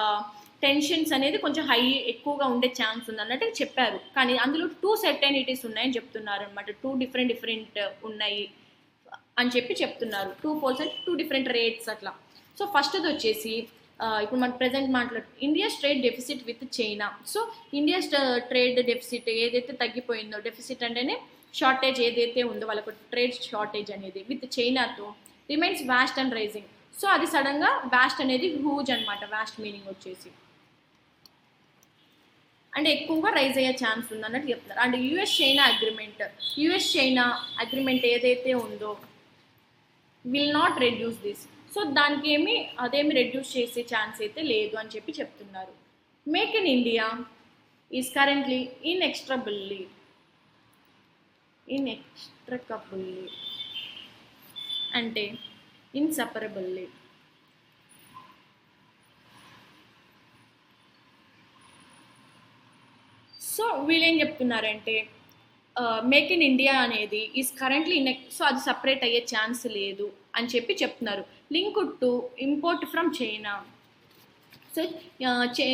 టెన్షన్స్ అనేది కొంచెం ఎక్కువగా ఉండే ఛాన్స్ ఉంది అన్నట్టు చెప్పారు. కానీ అందులో 2 సర్టెనిటీస్ ఉన్నాయని చెప్తున్నారు అనమాట. 2 డిఫరెంట్ ఉన్నాయి అని చెప్తున్నారు. 2 పోల్స్ అంటే 2 డిఫరెంట్ రేట్స్ అట్లా. సో ఫస్ట్ది వచ్చేసి ఇప్పుడు మన present India trade deficit with China. So India trade deficit ఏదైతే తగ్గిపోయిందో, డెఫిసిట్ అంటేనే షార్టేజ్ ఏదైతే ఉందో వాళ్ళకు ట్రేడ్ షార్టేజ్ అనేది విత్ చైనాతో remains vast and rising. So అది సడన్గా వాస్ట్ అనేది హ్యూజ్ అనమాట. వాస్ట్ మీనింగ్ వచ్చేసి అంటే ఎక్కువగా రైజ్ అయ్యే ఛాన్స్ ఉంది అన్నట్టు చెప్తున్నారు. అండ్ యుఎస్ చైనా అగ్రిమెంట్ ఏదైతే ఉందో will not reduce this. So దానికి అదేమి రెడ్యూస్ చేసే ఛాన్స్ అయితే లేదు అని చెప్తున్నారు. Make in India is currently inextricably అంటే ఇన్సపరబుల్లీ. సో వీళ్ళు ఏం చెప్తున్నారంటే మేక్ ఇన్ ఇండియా అనేది ఈజ్ కరెంట్లీ సో అది సపరేట్ అయ్యే ఛాన్స్ లేదు అని చెప్తున్నారు. Link to import from China. So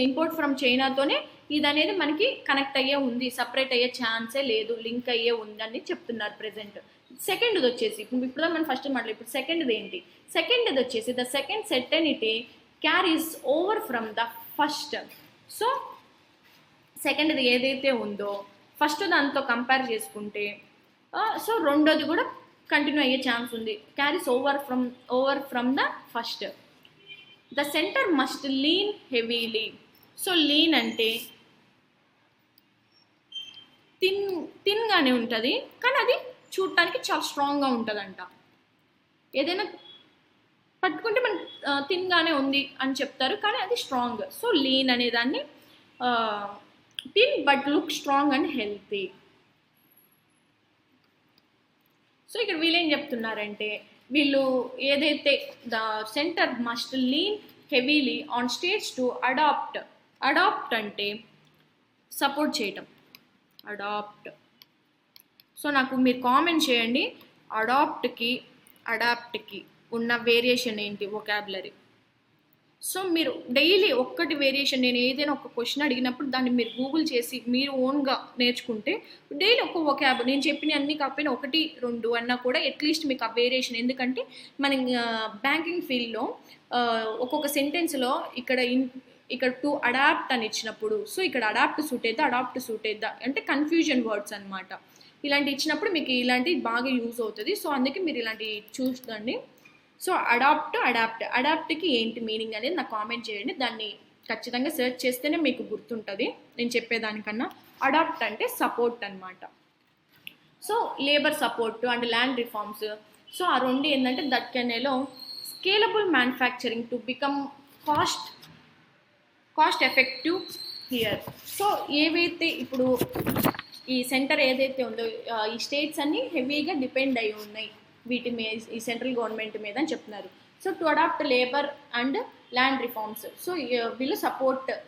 import from చైనాతోనే ఇది అనేది మనకి కనెక్ట్ అయ్యే ఉంది, సపరేట్ అయ్యే ఛాన్సే లేదు, లింక్ అయ్యే ఉందని చెప్తున్నారు ప్రజెంట్. సెకండ్ది వచ్చేసి ఇప్పుడు మనం ఫస్ట్ ఇప్పుడు సెకండ్ది ఏంటి? సెకండ్ది వచ్చేసి the second certainty carries over from the first. So సెకండ్ది ఏదైతే ఉందో ఫస్ట్ దాంతో కంపేర్ చేసుకుంటే సో రెండోది కూడా కంటిన్యూ అయ్యే ఛాన్స్ ఉంది. Carries over from the first. The centre must lean heavily. So lean అంటే థిన్గానే ఉంటుంది, కానీ అది చూడటానికి చాలా స్ట్రాంగ్గా ఉంటుందంట. ఏదైనా పట్టుకుంటే మనం థిన్గానే ఉంది అని చెప్తారు, కానీ అది స్ట్రాంగ్. సో లీన్ అనేదాన్ని thin but look strong and healthy. So ఇక్కడ వీళ్ళు ఏం చెప్తున్నారంటే వీళ్ళు ఏదైతే the centre must lean heavily on states to adopt అంటే సపోర్ట్ చేయటం. అడాప్ట్. సో నాకు మీరు కామెంట్ చేయండి అడాప్ట్కి ఉన్న వేరియేషన్ ఏంటి వొకాబులరీ. సో మీరు డైలీ ఒక్కటి వేరియేషన్, నేను ఏదైనా ఒక క్వశ్చన్ అడిగినప్పుడు దాన్ని మీరు గూగుల్ చేసి మీరు ఓన్గా నేర్చుకుంటే డైలీ ఒక వొకాబ్, నేను చెప్పిన అన్ని కాకపోయినా 1-2 అన్నా కూడా అట్లీస్ట్ మీకు ఆ వేరియేషన్. ఎందుకంటే మన బ్యాంకింగ్ ఫీల్డ్లో ఒక్కొక్క సెంటెన్స్లో ఇక్కడ టు అడాప్ట్ అని ఇచ్చినప్పుడు, సో ఇక్కడ అడాప్ట్ సూట్ అవుద్దా అంటే కన్ఫ్యూజన్ వర్డ్స్ అనమాట. ఇలాంటి ఇచ్చినప్పుడు మీకు ఇలాంటివి బాగా యూజ్ అవుతుంది. సో అందుకే మీరు ఇలాంటివి చూడండి. సో అడాప్ట్కి ఏంటి మీనింగ్ అనేది నాకు కామెంట్ చేయండి. దాన్ని ఖచ్చితంగా సెర్చ్ చేస్తేనే మీకు గుర్తుంటుంది నేను చెప్పేదానికన్నా. అడాప్ట్ అంటే సపోర్ట్ అనమాట. So labour support and land reforms. So ఆ రెండు ఏంటంటే that can allow scalable manufacturing to become cost effective here. So ఏవైతే ఇప్పుడు ఈ సెంటర్ ఏదైతే ఉందో ఈ స్టేట్స్ అన్నీ హెవీగా డిపెండ్ అయి ఉన్నాయి వీటి మీద, ఈ సెంట్రల్ గవర్నమెంట్ మీద అని చెప్తున్నారు. So to adopt labour and land reforms. So వీళ్ళు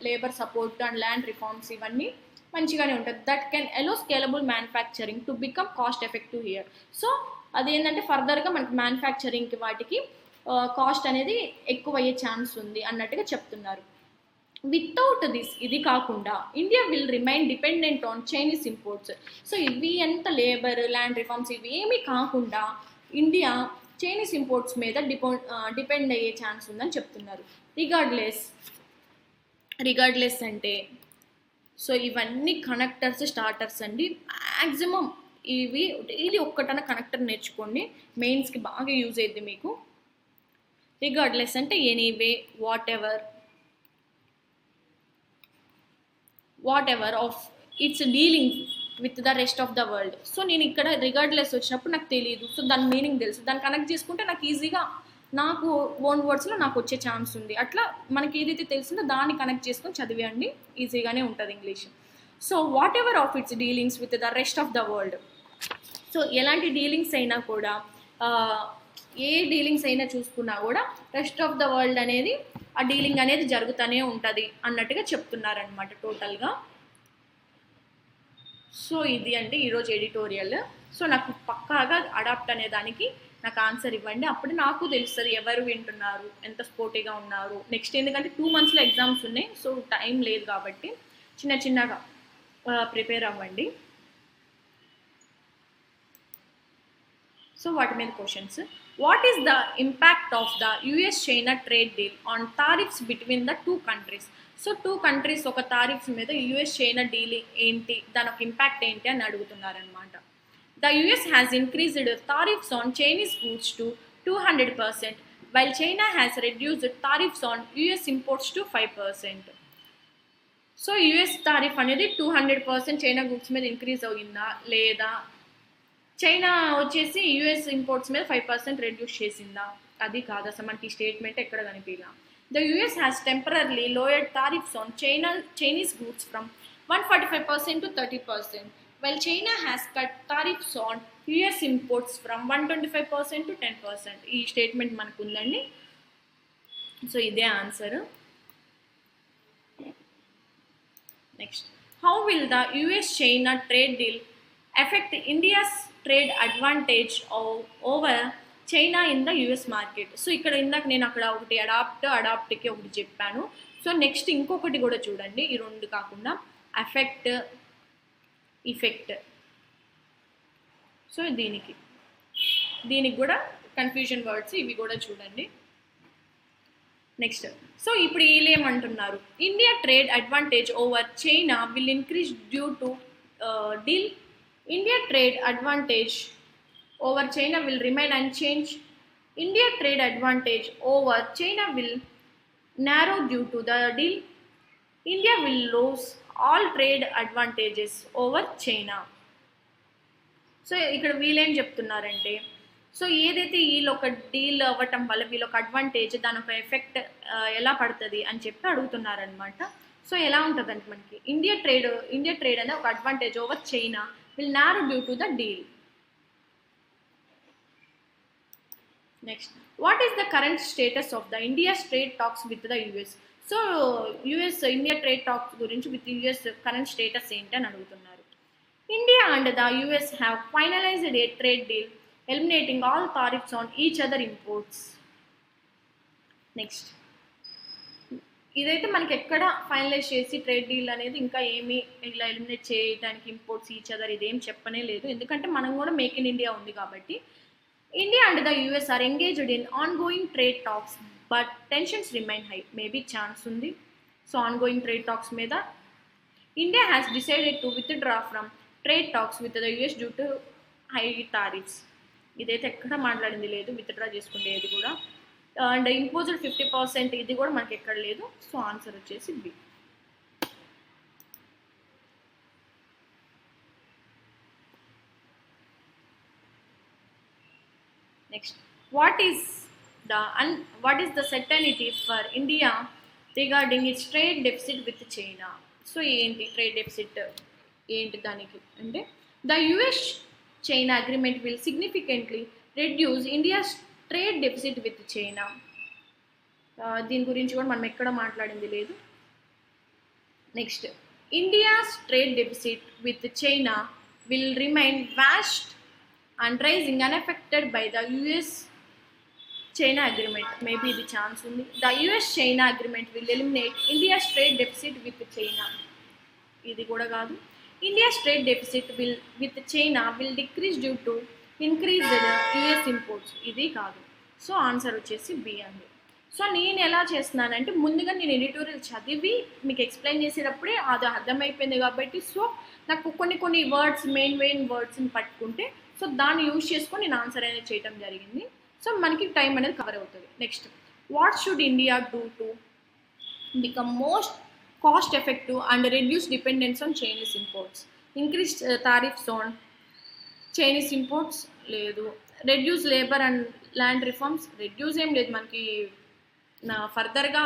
labour support and land reforms ఇవన్నీ మంచిగానే ఉంటుంది. That can allow scalable manufacturing to become cost effective here. So అదేంటంటే ఫర్దర్గా మనకి మ్యానుఫ్యాక్చరింగ్కి వాటికి కాస్ట్ అనేది ఎక్కువ అయ్యే ఛాన్స్ ఉంది అన్నట్టుగా చెప్తున్నారు. వితౌట్ దిస్, ఇది కాకుండా India will remain dependent on Chinese imports. So ఇవి ఎంత లేబర్ ల్యాండ్ రిఫార్మ్స్ ఇవి ఏమీ కాకుండా ఇండియా చైనీస్ ఇంపోర్ట్స్ మీద డిపెండ్ అయ్యే ఛాన్స్ ఉందని చెప్తున్నారు. రిగార్డ్లెస్ అంటే సో ఇవన్నీ కనెక్టర్స్ స్టార్టర్స్ అండి. మ్యాక్సిమం ఇవి డైలీ ఒక్కటన కనెక్టర్ నేర్చుకోండి, మెయిన్స్కి బాగా యూజ్ అయ్యింది మీకు. రిగార్డ్లెస్ అంటే anyway, what ever of it's dealing with the rest of the world. So నేను ఇక్కడ రిగార్డ్లెస్ వచ్చినప్పుడు నాకు తెలియదు, సో దాని మీనింగ్ తెలుసు, దాన్ని కనెక్ట్ చేసుకుంటే నాకు ఈజీగా నాకు ఓన్ వర్డ్స్లో నాకు వచ్చే ఛాన్స్ ఉంది. అట్లా మనకి ఏదైతే తెలిసిందో దాన్ని కనెక్ట్ చేసుకొని చదివేయండి, ఈజీగానే ఉంటుంది English. So what ever of it's dealings with the rest of the world. So ఎలాంటి డీలింగ్స్ అయినా కూడా ఏ డీలింగ్స్ అయినా చూసుకున్నా కూడా రెస్ట్ ఆఫ్ ద వరల్డ్ అనేది ఆ డీలింగ్ అనేది జరుగుతూనే ఉంటుంది అన్నట్టుగా చెప్తున్నారనమాట టోటల్గా. సో ఇది అంటే ఈరోజు ఎడిటోరియల్. సో నాకు పక్కాగా అడాప్ట్ అనే దానికి నాకు ఆన్సర్ ఇవ్వండి, అప్పుడు నాకు తెలుస్తుంది ఎవరు వింటున్నారు, ఎంత స్పోర్టీగా ఉన్నారు. నెక్స్ట్ ఎందుకంటే 2 monthsలో ఎగ్జామ్స్ ఉన్నాయి, సో టైం లేదు కాబట్టి చిన్న చిన్నగా ప్రిపేర్ అవ్వండి. సో వాటి మీద questions. What is the impact of the US-China trade deal on tariffs between the 2 countries? So 2 countries ఒక టారిఫ్స్ మీద US-China డీల్ ఏంటి, దాని ఒక ఇంపాక్ట్ ఏంటి అని అడుగుతున్నారనమాట. The US has increased tariffs on Chinese goods to 200%, while China has reduced tariffs on US imports to 5%. So US tariff అనేది 200% చైనా గూడ్స్ మీద ఇంక్రీజ్ అయిందా లేదా, చైనా వచ్చేసి యూఎస్ ఇంపోర్ట్స్ మీద 5% రెడ్యూస్ చేసిందా, అది కాదు అసలు మనకి స్టేట్మెంట్ ఎక్కడ కనిపించగా. The US has temporarily lowered tariffs on Chinese goods from 145% to 30%, while China has cut tariffs on US imports from 125% to 10%. ఈ స్టేట్మెంట్ మనకు ఉందండి. సో ఇదే answer. Next, how will the US-China trade deal affect India's trade advantage over China in the US market? So ఇక్కడ ఇందాక నేను అక్కడ ఒకటి అడాప్ట్కి ఒకటి చెప్పాను. సో నెక్స్ట్ ఇంకొకటి కూడా చూడండి, ఈ రెండు కాకుండా ఎఫెక్ట్, ఇఫెక్ట్. సో దీనికి కూడా కన్ఫ్యూజన్ వర్డ్స్ ఇవి కూడా చూడండి. నెక్స్ట్, సో ఇప్పుడు వీళ్ళు ఏమంటున్నారు, India trade advantage over China will increase due to deal. India trade advantage over China will remain unchanged. India trade advantage over China will narrow due to the deal. India will lose all trade advantages over China. So ఇక్కడ వీళ్ళేం చెప్తున్నారంటే, సో ఏదైతే వీళ్ళు ఒక డీల్ అవ్వటం వల్ల వీళ్ళొక అడ్వాంటేజ్, దాని ఒక ఎఫెక్ట్ ఎలా పడుతుంది అని చెప్పి అడుగుతున్నారనమాట. సో ఎలా ఉంటుందంటే మనకి ఇండియా ట్రేడ్ అనేది ఒక advantage over China will narrow due to the deal. Next, what is the current status of the India's trade talks with the US? So India trade talks gurinchi with US current status enti ani adugutunnaru. India and the US have finalized a trade deal eliminating all tariffs on each other imports. Next, ఇదైతే మనకి ఎక్కడ ఫైనలైజ్ చేసి ట్రేడ్ డీల్ అనేది ఇంకా ఏమీ ఇలా ఎలిమినేట్ చేయడానికి ఇంపోర్ట్స్ ఈచ్ అదర్ ఇదేం చెప్పనే లేదు, ఎందుకంటే మనం కూడా మేక్ ఇన్ ఇండియా ఉంది కాబట్టి. India and the US are engaged in ongoing trade talks but tensions remain high. Maybe chance ఉంది. So ongoing trade talks మీద India has decided to withdraw from trade talks with the US due to high tariffs. ఇదైతే ఎక్కడ మాట్లాడింది లేదు, విత్డ్రా చేసుకునేది కూడా. అండ్ ఇంపోజ్డ్ 50% ఇది కూడా మనకి ఎక్కడ లేదు. సో ఆన్సర్ వచ్చేసి B. Next, what is the certainty for India regarding its trade deficit with China? So ఏంటి ట్రేడ్ డెఫిసిట్ ఏంటి దానికి అంటే, the US-China agreement will significantly reduce India's trade deficit with China. దీని గురించి కూడా మనం ఎక్కడ మాట్లాడింది లేదు. Next, India's trade deficit with China will remain vast and rising unaffected by the US-China agreement. Maybe ఇది ఛాన్స్ ఉంది. The US-China agreement will eliminate India's trade deficit with China. ఇది కూడా కాదు. India's trade deficit with China will decrease due to increased US imports. ఇది కాదు. సో ఆన్సర్ వచ్చేసి బి అండి. సో నేను ఎలా చేస్తున్నానంటే, ముందుగా నేను ఎడిటోరియల్ చదివి మీకు ఎక్స్ప్లెయిన్ చేసేటప్పుడే అది అర్థమైపోయింది కాబట్టి, సో నాకు కొన్ని వర్డ్స్ మెయిన్ వర్డ్స్ని పట్టుకుంటే సో దాన్ని యూజ్ చేసుకొని నేను ఆన్సర్ అనేది చేయడం జరిగింది. సో మనకి టైం అనేది కవర్ అవుతుంది. Next, what should India do to become most cost effective and reduce dependence on Chinese imports? Increase tariffs on Chinese imports లేదు. Reduce labour and land reforms, reduce ఏం లేదు మనకి, ఫర్దర్గా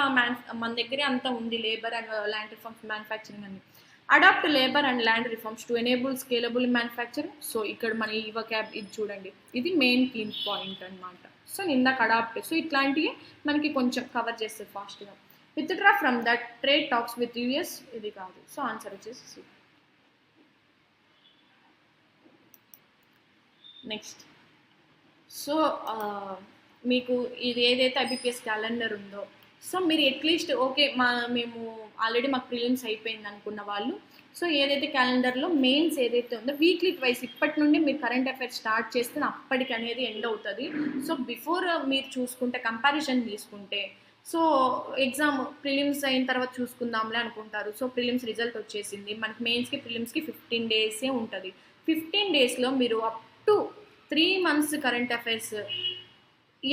మన దగ్గరే అంతా ఉంది labour and land reforms manufacturing అని. Adopt labour and land reforms to enable scalable manufacturing. So ఇక్కడ మన ఈ వొకాబ్ ఇది చూడండి, ఇది మెయిన్ కీ పాయింట్ అనమాట. సో ఇందాక అడాప్ట్. సో ఇట్లాంటివి మనకి కొంచెం కవర్ చేస్తుంది ఫాస్ట్గా. Withdraw from that trade talks with US ఇది కాదు. సో ఆన్సర్ వచ్చేసి సి. నెక్స్ట్, సో మీకు ఇది ఏదైతే ఐబిపిఎస్ క్యాలెండర్ ఉందో, సో మీరు అట్లీస్ట్ ఓకే మేము ఆల్రెడీ మాకు ప్రిలిమ్స్ అయిపోయింది అనుకున్న వాళ్ళు, సో ఏదైతే క్యాలెండర్లో మెయిన్స్ ఏదైతే ఉందో వీక్లీ ట్వైస్ ఇప్పటి నుండి మీరు కరెంట్ అఫైర్స్ స్టార్ట్ చేస్తే అప్పటికి అనేది ఎండ్ అవుతుంది. సో బిఫోర్ మీరు చూసుకుంటే కంపారిజన్ తీసుకుంటే, సో ఎగ్జామ్ ప్రిలిమ్స్ అయిన తర్వాత చూసుకుందాంలే అనుకుంటారు. సో ప్రిలిమ్స్ రిజల్ట్ వచ్చేసింది, మనకి మెయిన్స్కి ప్రిలిమ్స్కి 15 days ఉంటుంది. 15 daysలో మీరు up to 3 months current affairs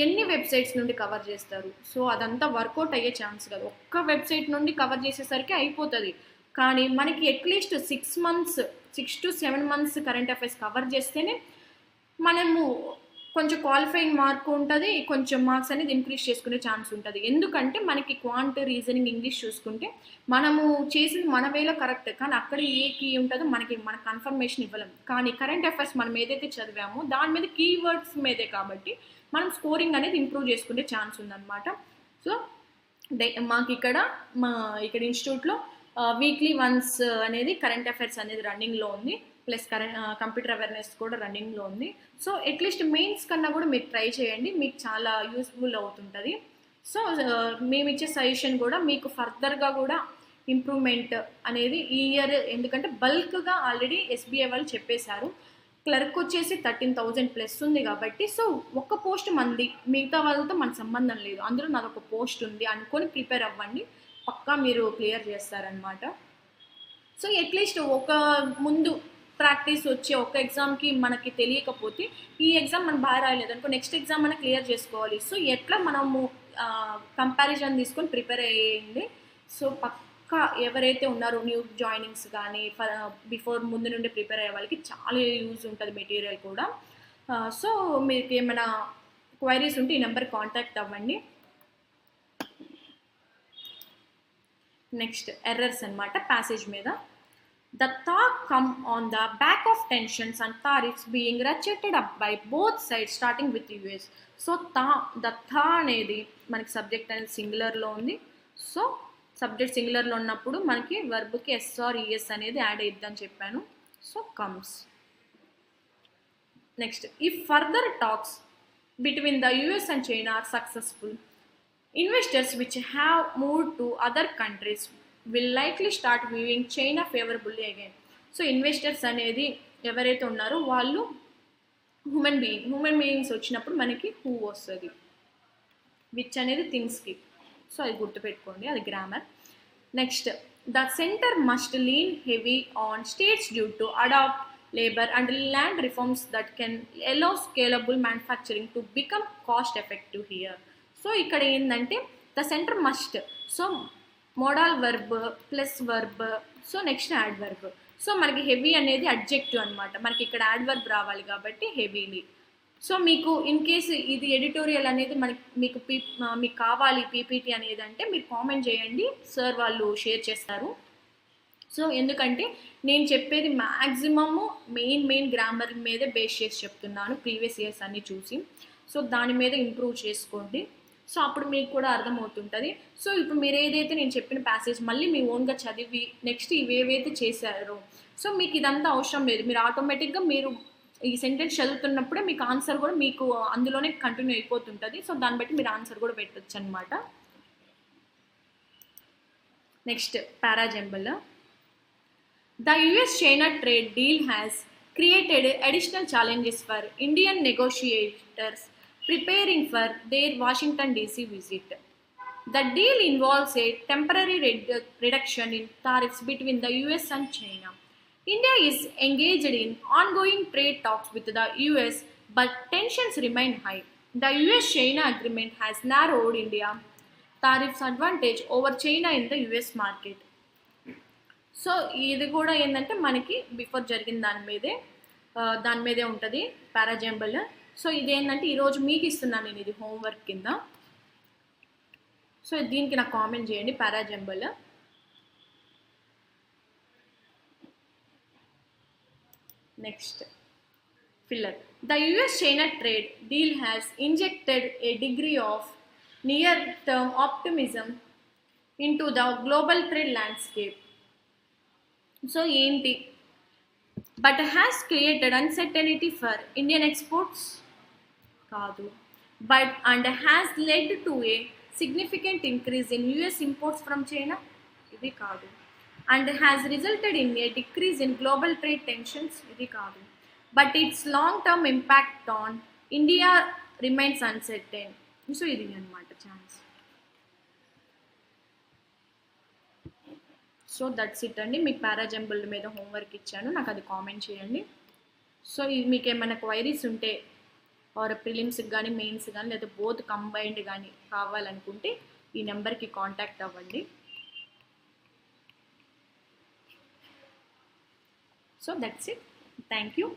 ఎన్ని వెబ్సైట్స్ నుండి కవర్ చేస్తారు? సో అదంతా వర్కౌట్ అయ్యే ఛాన్స్ కాదు. ఒక్క వెబ్సైట్ నుండి కవర్ చేసేసరికి అయిపోతుంది. కానీ మనకి at least 6 to 7 months current affairs cover చేస్తేనే మనము కొంచెం క్వాలిఫైయింగ్ మార్క్ ఉంటుంది, కొంచెం మార్క్స్ అనేది ఇంక్రీజ్ చేసుకునే ఛాన్స్ ఉంటుంది. ఎందుకంటే మనకి క్వాంట్, రీజనింగ్, ఇంగ్లీష్ చూసుకుంటే మనము చేసింది మన వేలో కరెక్ట్, కానీ అక్కడ ఏ కీ ఉంటుందో మన కన్ఫర్మేషన్ ఇవ్వలేం. కానీ కరెంట్ అఫైర్స్ మనం ఏదైతే చదివామో దాని మీద కీవర్డ్స్ మీదే కాబట్టి మనం స్కోరింగ్ అనేది ఇంప్రూవ్ చేసుకునే ఛాన్స్ ఉందన్నమాట. సో మాకు ఇక్కడ ఇన్స్టిట్యూట్లో వీక్లీ వన్స్ అనేది కరెంట్ అఫైర్స్ అనేది రన్నింగ్లో ఉంది, ప్లస్ కంప్యూటర్ అవేర్నెస్ కూడా రన్నింగ్లో ఉంది. సో అట్లీస్ట్ మెయిన్స్ కన్నా కూడా మీరు ట్రై చేయండి, మీకు చాలా యూస్ఫుల్ అవుతుంటుంది. సో మేము ఇచ్చే సజెషన్ కూడా మీకు ఫర్దర్గా కూడా ఇంప్రూవ్మెంట్ అనేది ఈ ఇయర్, ఎందుకంటే బల్క్గా ఆల్రెడీ ఎస్బీఐ వాళ్ళు చెప్పేశారు, క్లర్క్ వచ్చేసి 13,000+ ఉంది కాబట్టి, సో ఒక్క పోస్ట్ మంది, మిగతా వాళ్ళతో మనకు సంబంధం లేదు, అందులో నాదొక పోస్ట్ ఉంది అనుకొని ప్రిపేర్ అవ్వండి, పక్కా మీరు క్లియర్ చేస్తారనమాట. సో అట్లీస్ట్ ఒక ముందు ప్రాక్టీస్ వచ్చే ఒక ఎగ్జామ్కి మనకి తెలియకపోతే ఈ ఎగ్జామ్ మనం బాగా రాయలేదు అనుకో, నెక్స్ట్ ఎగ్జామ్ మనం క్లియర్ చేసుకోవాలి. సో ఎట్లా మనము కంపారిజన్ తీసుకొని ప్రిపేర్ అయ్యేయండి. సో పక్కా ఎవరైతే ఉన్నారో న్యూ జాయినింగ్స్ కానీ బిఫోర్ ముందు నుండి ప్రిపేర్ అయ్యే వాళ్ళకి చాలా యూజ్ ఉంటుంది మెటీరియల్ కూడా. సో మీకు ఏమైనా క్వైరీస్ ఉంటే ఈ నెంబర్ కాంటాక్ట్ అవ్వండి. నెక్స్ట్ ఎర్రర్స్ అనమాట ప్యాసేజ్ మీద. The talk come on the back of tensions and tariffs being ratcheted up by both sides starting with US. So the అనేది మనకి సబ్జెక్ట్ అనేది సింగులర్లో ఉంది. సో సబ్జెక్ట్ సింగులర్లో ఉన్నప్పుడు మనకి వర్బ్కి ఎస్ ఆర్ ఈఎస్ అనేది యాడ్ అయ్యిద్దని చెప్పాను. So comes. Next, if further talks between the US and China are successful, investors which have moved to other countries will likely start viewing China favorably again. So investors అనేది ఎవరైతే ఉన్నారో వాళ్ళు హ్యూమన్ బీయింగ్స్ వచ్చినప్పుడు మనకి హూ వస్తుంది, విచ్ అనేది థింగ్స్కి. సో అది గుర్తుపెట్టుకోండి, అది grammar. Next, the centre must lean heavy on states due to adopt labour and land reforms that can allow scalable manufacturing to become cost effective here. So ఇక్కడ ఏంటంటే the centre must, so modal verb plus verb, so next adverb. So మనకి హెవీ అనేది అడ్జెక్టివ్ అనమాట, మనకి ఇక్కడ యాడ్ వర్బ్ రావాలి కాబట్టి హెవీలీ. సో మీకు ఇన్ కేసు ఇది ఎడిటోరియల్ అనేది మీకు కావాలి పీపీటీ అనేది అంటే మీరు కామెంట్ చేయండి, సార్ వాళ్ళు షేర్ చేస్తారు. సో ఎందుకంటే నేను చెప్పేది మ్యాక్సిమమ్ మెయిన్ గ్రామర్ మీదే బేస్ చేసి చెప్తున్నాను, ప్రీవియస్ ఇయర్స్ అన్నీ చూసి. సో దాని మీద ఇంప్రూవ్ చేసుకోండి, సో అప్పుడు మీకు కూడా అర్థమవుతుంటుంది. సో ఇప్పుడు మీరు ఏదైతే నేను చెప్పిన ప్యాసేజ్ మళ్ళీ మీ ఓన్గా చదివి నెక్స్ట్ ఇవేవైతే చేశారో, సో మీకు ఇదంతా అవసరం లేదు, మీరు ఆటోమేటిక్గా మీరు ఈ సెంటెన్స్ చదువుతున్నప్పుడే మీకు ఆన్సర్ కూడా మీకు అందులోనే కంటిన్యూ అయిపోతుంటుంది. సో దాన్ని బట్టి మీరు ఆన్సర్ కూడా పెట్టచ్చు అనమాట. Next parajumble. The US-China trade deal has created additional challenges for Indian negotiators preparing for their Washington DC visit. The deal involves a temporary reduction in tariffs between the US and China. India is engaged in ongoing trade talks with the US, but tensions remain high. The US-China agreement has narrowed India tariffs advantage over China in the US market. So ఇది కూడా ఏంటంటే మనకి బిఫోర్ జరిగిన దాని మీదే ఉంటుంది పారాజంబల్. సో ఇదేంటంటే ఈరోజు మీకు ఇస్తున్నాను నేను, ఇది హోంవర్క్ కింద. సో దీనికి నాకు కామెంట్ చేయండి parajumble. Next filler. The US-China trade deal has injected a degree of near-term optimism into the global trade landscape. So, ఏంటి? But has created uncertainty for Indian exports? కాదు. But and has led to a significant increase in US imports from China? ఇది కాదు. And has resulted in a decrease in global trade tensions? ఇది కాదు. But its long-term impact on India remains uncertain. So ఇది అన్నమాట ఛాన్స్. సో దట్స్ ఇట్ అండి. మీకు పారాజంబుల్ మీద హోంవర్క్ ఇచ్చాను, నాకు అది కామెంట్ చేయండి. సో మీకు ఏమైనా క్వైరీస్ ఉంటే ఆర్ ప్రిలిమ్స్కి కానీ మెయిన్స్ కానీ లేదా బోత్ కంబైన్డ్ కానీ కావాలనుకుంటే ఈ నెంబర్కి కాంటాక్ట్ అవ్వండి. So that's it. Thank you.